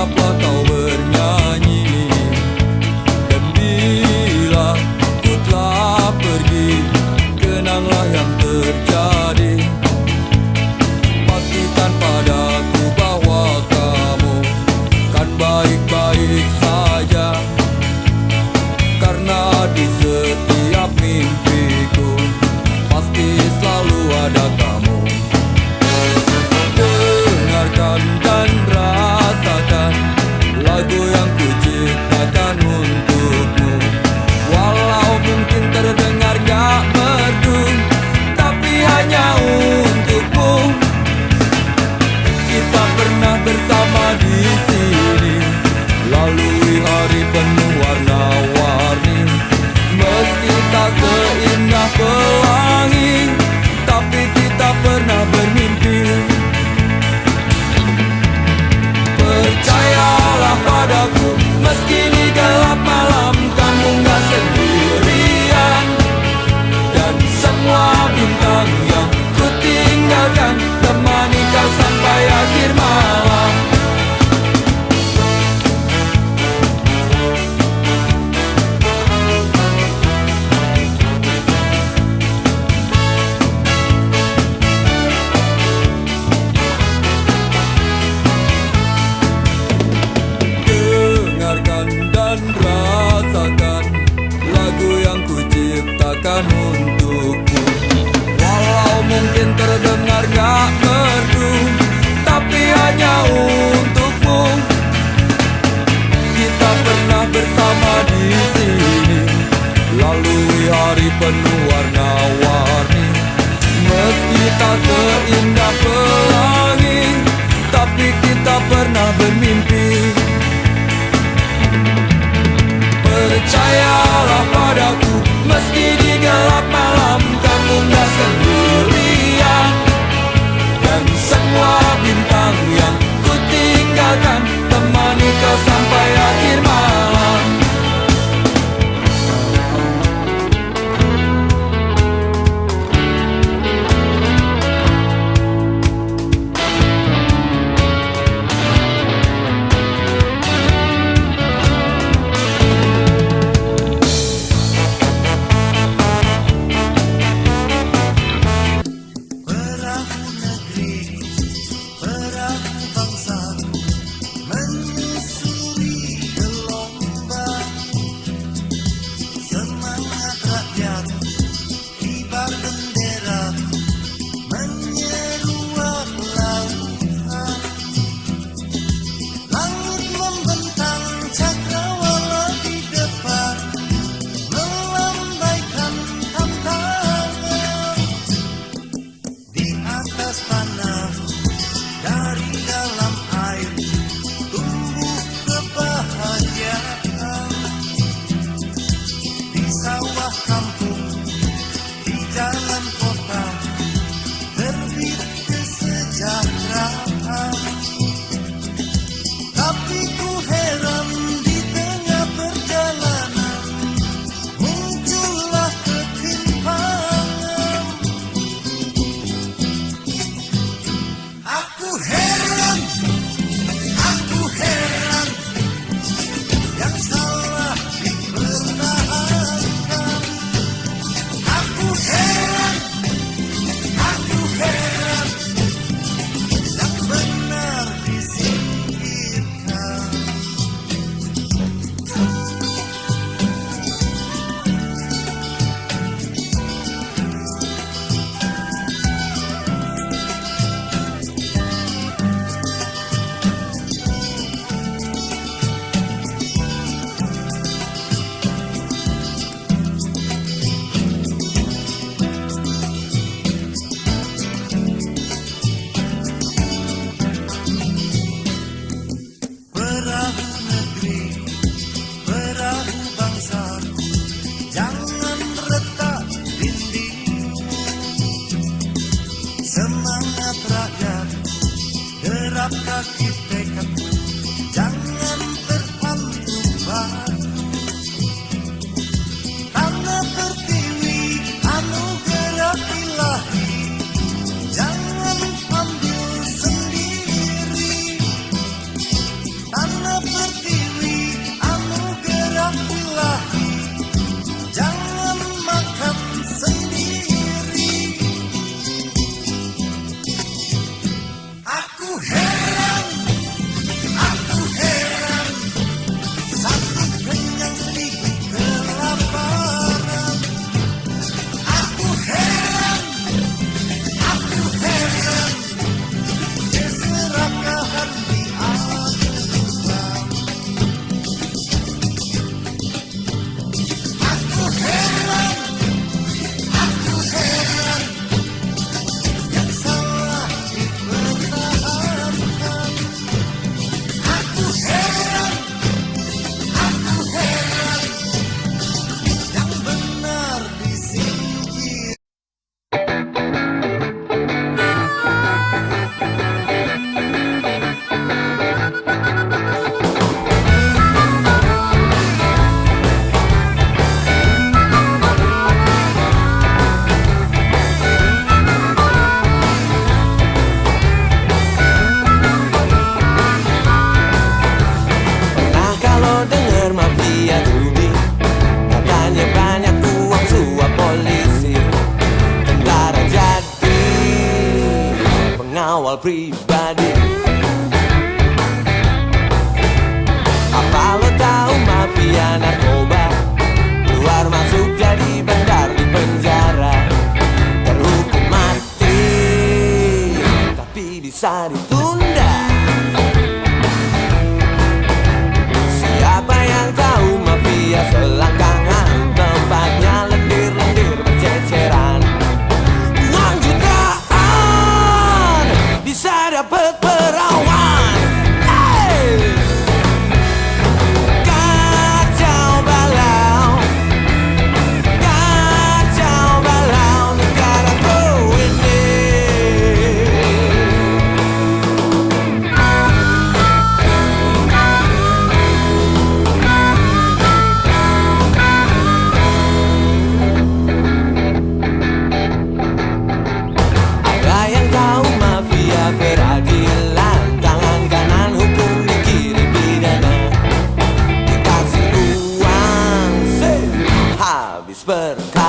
tetaplah kau bernyanyi. Dan bila ku telah pergi, kenanglah yang terjadi. Pastikan padaku bahwa kamu kan baik-baik saja, karena di setiap mimpiku pasti selalu ada kamu. Dengarkan dan rasakan lagu yang ku ciptakan untukmu. Walau mungkin terdengar gak merdu, tapi hanya untukmu. Kita pernah bersama di sini, lalui hari penuh warna-warni. Meski tak seindah pelangi, tapi kita pernah bermimpi. Percayalah padaku, meski di gelap malam kamu gak sendirian. Dan semua bintang yang ku tinggalkan temani kau sampai akhir malam. Dengarkan dan rasakan lagu yang ku ciptakan untukmu. Walau mungkin terdengar gak merdu, tapi hanya untukmu. Kita pernah bersama di sini, lalui hari penuh warna-warni. Meski tak seindah pelangi, tapi kita pernah bermimpi. Percayalah padaku, meski di gelap malam kamu gak sendirian. Dan semua bintang yang ku pengawal pribadi. Apa lo tahu mafia narkoba keluar masuk jadi bandar di penjara, terhukum mati tapi bisa ditunda. Siapa yang tahu mafia selangkangan tempatnya lendir-lendir berceceran. Uang jutaan bisa dapet perawan. Hey! Kacau balau negaraku ini. Ada yang tahu mafia peradilan, tangan kanan hukum di kiri pidana. Dikasih uang, habis berkah.